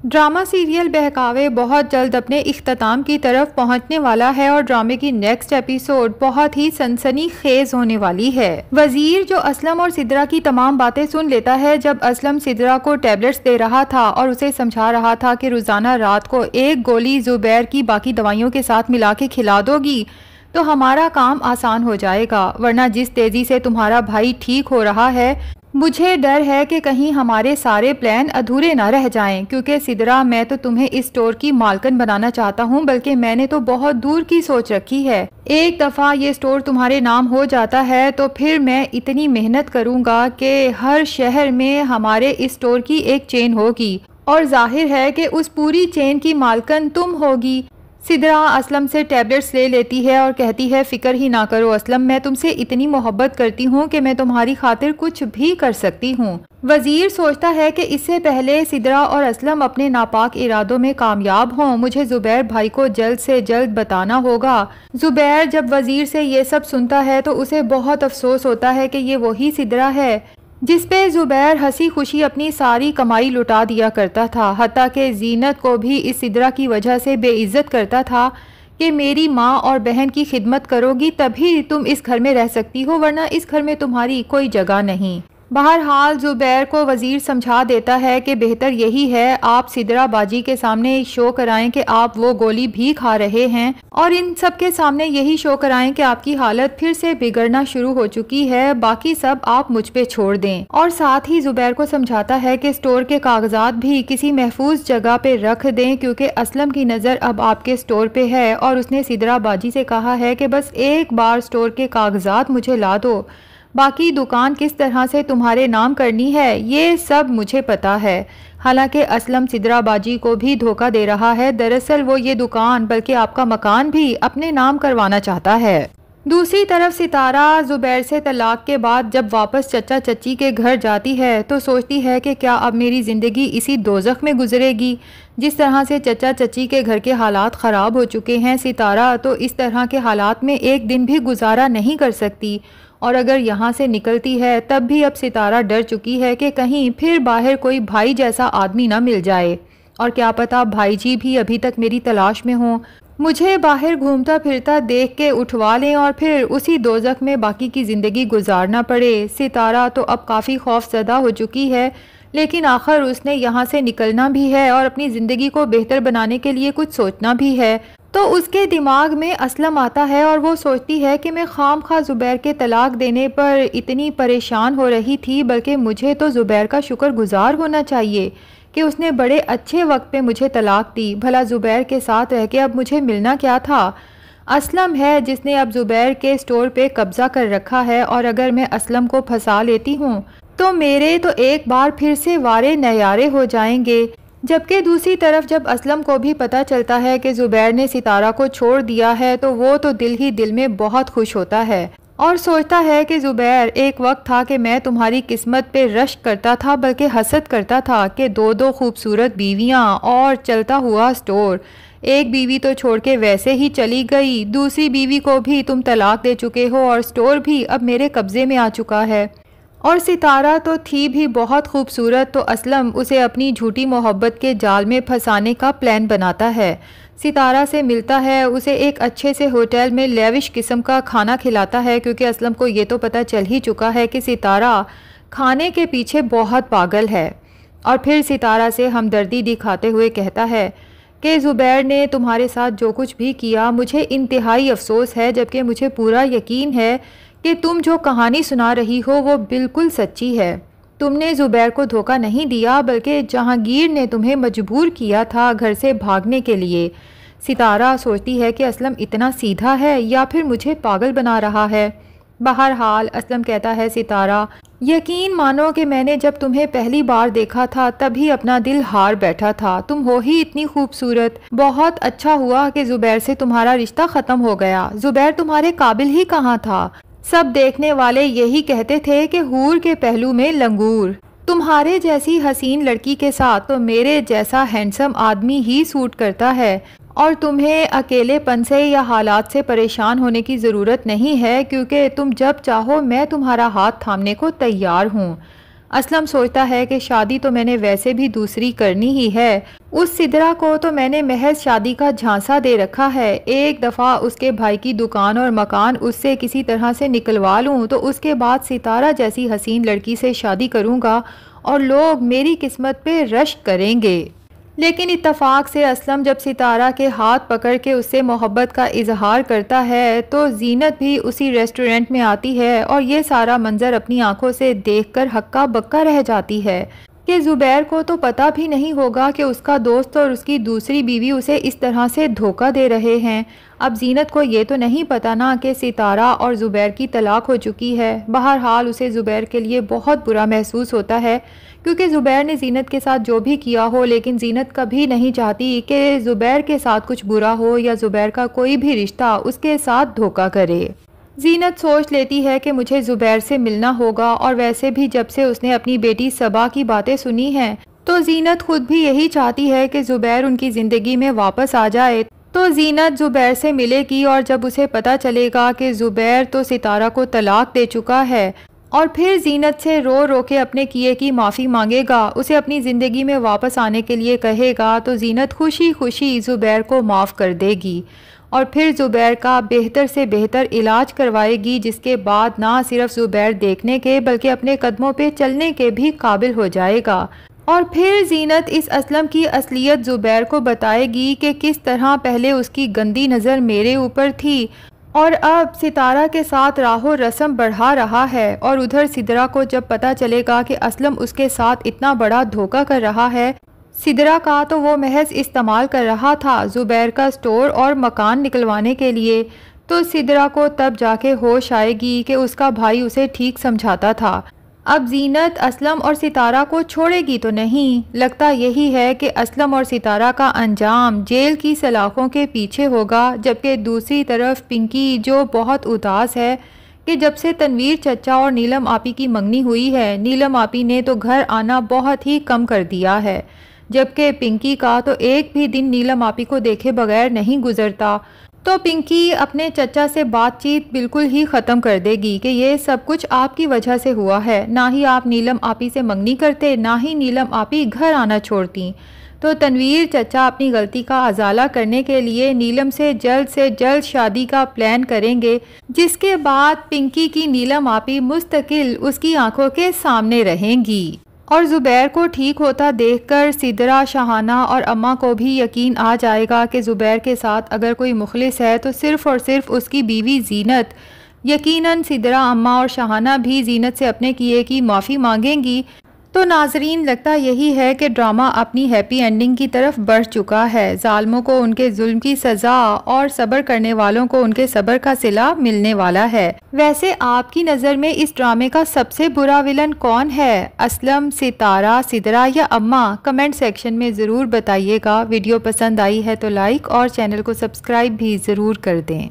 Drama serial बहकावे बहुत जल्द अपने इख्तिताम की तरफ पहुंचने वाला है और ड्रामे की नेक्स्ट एपिसोड बहुत ही सनसनीखेज होने वाली है। वजीर जो असलम और सिद्रा की तमाम बातें सुन लेता है जब असलम सिद्रा को टैबलेट्स दे रहा था और उसे समझा रहा था कि रोजाना रात को एक गोली जुबैर की बाकी दवाइयों के साथ मिला के खिला दोगी तो हमारा काम आसान हो जाएगा, वरना जिस तेजी से तुम्हारा भाई ठीक हो रहा है मुझे डर है कि कहीं हमारे सारे प्लान अधूरे ना रह जाएं। क्योंकि सिद्रा, मैं तो तुम्हें इस स्टोर की मालकिन बनाना चाहता हूं, बल्कि मैंने तो बहुत दूर की सोच रखी है। एक दफ़ा ये स्टोर तुम्हारे नाम हो जाता है तो फिर मैं इतनी मेहनत करूंगा कि हर शहर में हमारे इस स्टोर की एक चेन होगी और जाहिर है कि उस पूरी चेन की मालकिन तुम होगी। सिद्रा असलम से टैबलेट्स ले लेती है और कहती है, फ़िक्र ही ना करो असलम, मैं तुमसे इतनी मोहब्बत करती हूँ कि मैं तुम्हारी खातिर कुछ भी कर सकती हूँ। वजीर सोचता है कि इससे पहले सिद्रा और असलम अपने नापाक इरादों में कामयाब हों, मुझे जुबैर भाई को जल्द से जल्द बताना होगा। जुबैर जब वजीर से ये सब सुनता है तो उसे बहुत अफसोस होता है कि ये वही सिद्रा है जिस पे जुबैर हंसी खुशी अपनी सारी कमाई लुटा दिया करता था, हत्ता कि जीनत को भी इस सिद्रा की वजह से बेइज्जत करता था कि मेरी माँ और बहन की खिदमत करोगी तभी तुम इस घर में रह सकती हो, वरना इस घर में तुम्हारी कोई जगह नहीं। बहरहाल जुबैर को वजीर समझा देता है कि बेहतर यही है आप सिद्रा बाजी के सामने शो कराएं कि आप वो गोली भी खा रहे हैं और इन सब के सामने यही शो कराएं कि आपकी हालत फिर से बिगड़ना शुरू हो चुकी है, बाकी सब आप मुझ पे छोड़ दें। और साथ ही जुबैर को समझाता है कि स्टोर के कागजात भी किसी महफूज जगह पे रख दें क्योंकि असलम की नज़र अब आपके स्टोर पे है और उसने सिद्रा बाजी से कहा है कि बस एक बार स्टोर के कागजात मुझे ला दो, बाकी दुकान किस तरह से तुम्हारे नाम करनी है ये सब मुझे पता है। हालांकि असलम सिद्रा बाजी को भी धोखा दे रहा है, दरअसल वो ये दुकान बल्कि आपका मकान भी अपने नाम करवाना चाहता है। दूसरी तरफ सितारा जुबैर से तलाक के बाद जब वापस चचा चची के घर जाती है तो सोचती है कि क्या अब मेरी ज़िंदगी इसी दोज़ख में गुजरेगी। जिस तरह से चचा चची के घर के हालात ख़राब हो चुके हैं, सितारा तो इस तरह के हालात में एक दिन भी गुजारा नहीं कर सकती और अगर यहाँ से निकलती है तब भी अब सितारा डर चुकी है कि कहीं फिर बाहर कोई भाई जैसा आदमी ना मिल जाए और क्या पता भाई जी भी अभी तक मेरी तलाश में हों, मुझे बाहर घूमता फिरता देख के उठवा लें और फिर उसी दोज़ख में बाकी की ज़िंदगी गुजारना पड़े। सितारा तो अब काफ़ी खौफज़दा हो चुकी है, लेकिन आखिर उसने यहाँ से निकलना भी है और अपनी ज़िंदगी को बेहतर बनाने के लिए कुछ सोचना भी है। तो उसके दिमाग में असलम आता है और वो सोचती है कि मैं खामखा जुबैर के तलाक देने पर इतनी परेशान हो रही थी, बल्कि मुझे तो जुबैर का शुक्रगुजार होना चाहिए कि उसने बड़े अच्छे वक्त पे मुझे तलाक दी। भला जुबैर के साथ रह के अब मुझे मिलना क्या था। असलम है जिसने अब जुबैर के स्टोर पे कब्ज़ा कर रखा है और अगर मैं असलम को फंसा लेती हूँ तो मेरे तो एक बार फिर से वारे नयारे हो जाएंगे। जबकि दूसरी तरफ जब असलम को भी पता चलता है कि जुबैर ने सितारा को छोड़ दिया है तो वो तो दिल ही दिल में बहुत खुश होता है और सोचता है कि जुबैर, एक वक्त था कि मैं तुम्हारी किस्मत पे रश्क करता था बल्कि हसद करता था कि दो दो खूबसूरत बीवियां और चलता हुआ स्टोर। एक बीवी तो छोड़ के वैसे ही चली गई, दूसरी बीवी को भी तुम तलाक दे चुके हो और स्टोर भी अब मेरे कब्जे में आ चुका है। और सितारा तो थी भी बहुत खूबसूरत, तो असलम उसे अपनी झूठी मोहब्बत के जाल में फंसाने का प्लान बनाता है। सितारा से मिलता है, उसे एक अच्छे से होटल में लेविश किस्म का खाना खिलाता है क्योंकि असलम को ये तो पता चल ही चुका है कि सितारा खाने के पीछे बहुत पागल है। और फिर सितारा से हमदर्दी दिखाते हुए कहता है कि जुबैर ने तुम्हारे साथ जो कुछ भी किया मुझे इंतहाई अफसोस है, जबकि मुझे पूरा यकीन है कि तुम जो कहानी सुना रही हो वो बिल्कुल सच्ची है। तुमने जुबैर को धोखा नहीं दिया बल्कि जहांगीर ने तुम्हें मजबूर किया था घर से भागने के लिए। सितारा सोचती है कि असलम इतना सीधा है या फिर मुझे पागल बना रहा है। बहरहाल असलम कहता है, सितारा यकीन मानो कि मैंने जब तुम्हें पहली बार देखा था तभी अपना दिल हार बैठा था। तुम हो ही इतनी खूबसूरत, बहुत अच्छा हुआ कि जुबैर से तुम्हारा रिश्ता ख़त्म हो गया। जुबैर तुम्हारे काबिल ही कहाँ था। सब देखने वाले यही कहते थे कि हूर के पहलू में लंगूर। तुम्हारे जैसी हसीन लड़की के साथ तो मेरे जैसा हैंडसम आदमी ही सूट करता है और तुम्हें अकेलेपन से या हालात से परेशान होने की ज़रूरत नहीं है क्योंकि तुम जब चाहो मैं तुम्हारा हाथ थामने को तैयार हूँ। असलम सोचता है कि शादी तो मैंने वैसे भी दूसरी करनी ही है, उस सिदरा को तो मैंने महज शादी का झांसा दे रखा है। एक दफ़ा उसके भाई की दुकान और मकान उससे किसी तरह से निकलवा लूँ तो उसके बाद सितारा जैसी हसीन लड़की से शादी करूँगा और लोग मेरी किस्मत पे रश्क करेंगे। लेकिन इत्तफाक से असलम जब सितारा के हाथ पकड़ के उससे मोहब्बत का इजहार करता है तो जीनत भी उसी रेस्टोरेंट में आती है और ये सारा मंजर अपनी आंखों से देखकर हक्का बक्का रह जाती है कि ज़ुबैर को तो पता भी नहीं होगा कि उसका दोस्त और उसकी दूसरी बीवी उसे इस तरह से धोखा दे रहे हैं। अब जीनत को ये तो नहीं पता ना कि सितारा और ज़ुबैर की तलाक हो चुकी है। बहरहाल उसे ज़ुबैर के लिए बहुत बुरा महसूस होता है क्योंकि ज़ुबैर ने जीनत के साथ जो भी किया हो, लेकिन जीनत कभी नहीं चाहती कि ज़ुबैर के साथ कुछ बुरा हो या ज़ुबैर का कोई भी रिश्ता उसके साथ धोखा करे। जीनत सोच लेती है कि मुझे ज़ुबैर से मिलना होगा और वैसे भी जब से उसने अपनी बेटी सबा की बातें सुनी हैं तो जीनत खुद भी यही चाहती है कि ज़ुबैर उनकी ज़िंदगी में वापस आ जाए। तो जीनत ज़ुबैर से मिलेगी और जब उसे पता चलेगा कि ज़ुबैर तो सितारा को तलाक दे चुका है और फिर जीनत से रो रो के अपने किए की माफ़ी मांगेगा, उसे अपनी ज़िंदगी में वापस आने के लिए कहेगा, तो जीनत खुशी खुशी ज़ुबैर को माफ़ कर देगी और फिर ज़ुबैर का बेहतर से बेहतर इलाज करवाएगी, जिसके बाद ना सिर्फ ज़ुबैर देखने के बल्कि अपने कदमों पे चलने के भी काबिल हो जाएगा। और फिर जीनत इस असलम की असलियत ज़ुबैर को बताएगी कि किस तरह पहले उसकी गंदी नज़र मेरे ऊपर थी और अब सितारा के साथ राहो रस्म बढ़ा रहा है। और उधर सिदरा को जब पता चलेगा कि असलम उसके साथ इतना बड़ा धोखा कर रहा है, सिदरा का तो वो महज इस्तेमाल कर रहा था ज़ुबैर का स्टोर और मकान निकलवाने के लिए, तो सिदरा को तब जाके होश आएगी कि उसका भाई उसे ठीक समझाता था। अब जीनत असलम और सितारा को छोड़ेगी तो नहीं, लगता यही है कि असलम और सितारा का अंजाम जेल की सलाखों के पीछे होगा। जबकि दूसरी तरफ पिंकी जो बहुत उदास है कि जब से तनवीर चचा और नीलम आपी की मंगनी हुई है, नीलम आपी ने तो घर आना बहुत ही कम कर दिया है, जबकि पिंकी का तो एक भी दिन नीलम आपी को देखे बगैर नहीं गुजरता। तो पिंकी अपने चचा से बातचीत बिल्कुल ही ख़त्म कर देगी कि ये सब कुछ आपकी वजह से हुआ है, ना ही आप नीलम आपी से मंगनी करते, ना ही नीलम आपी घर आना छोड़ती। तो तनवीर चचा अपनी गलती का अजाला करने के लिए नीलम से जल्द शादी का प्लान करेंगे, जिसके बाद पिंकी की नीलम आपी मुस्तकिल उसकी आंखों के सामने रहेंगी। और ज़ुबैर को ठीक होता देखकर सिदरा, शाहाना और अम्मा को भी यकीन आ जाएगा कि ज़ुबैर के साथ अगर कोई मुखलिस है तो सिर्फ़ और सिर्फ उसकी बीवी जीनत। यकीनन सिदरा, अम्मा और शाहाना भी जीनत से अपने किए की माफ़ी मांगेंगी। तो नाजरीन, लगता यही है कि ड्रामा अपनी हैप्पी एंडिंग की तरफ बढ़ चुका है। जालिमों को उनके जुल्म की सज़ा और सब्र करने वालों को उनके सब्र का सिला मिलने वाला है। वैसे आपकी नज़र में इस ड्रामे का सबसे बुरा विलन कौन है? असलम, सितारा, सिदरा या अम्मा? कमेंट सेक्शन में ज़रूर बताइएगा। वीडियो पसंद आई है तो लाइक और चैनल को सब्सक्राइब भी ज़रूर कर दें।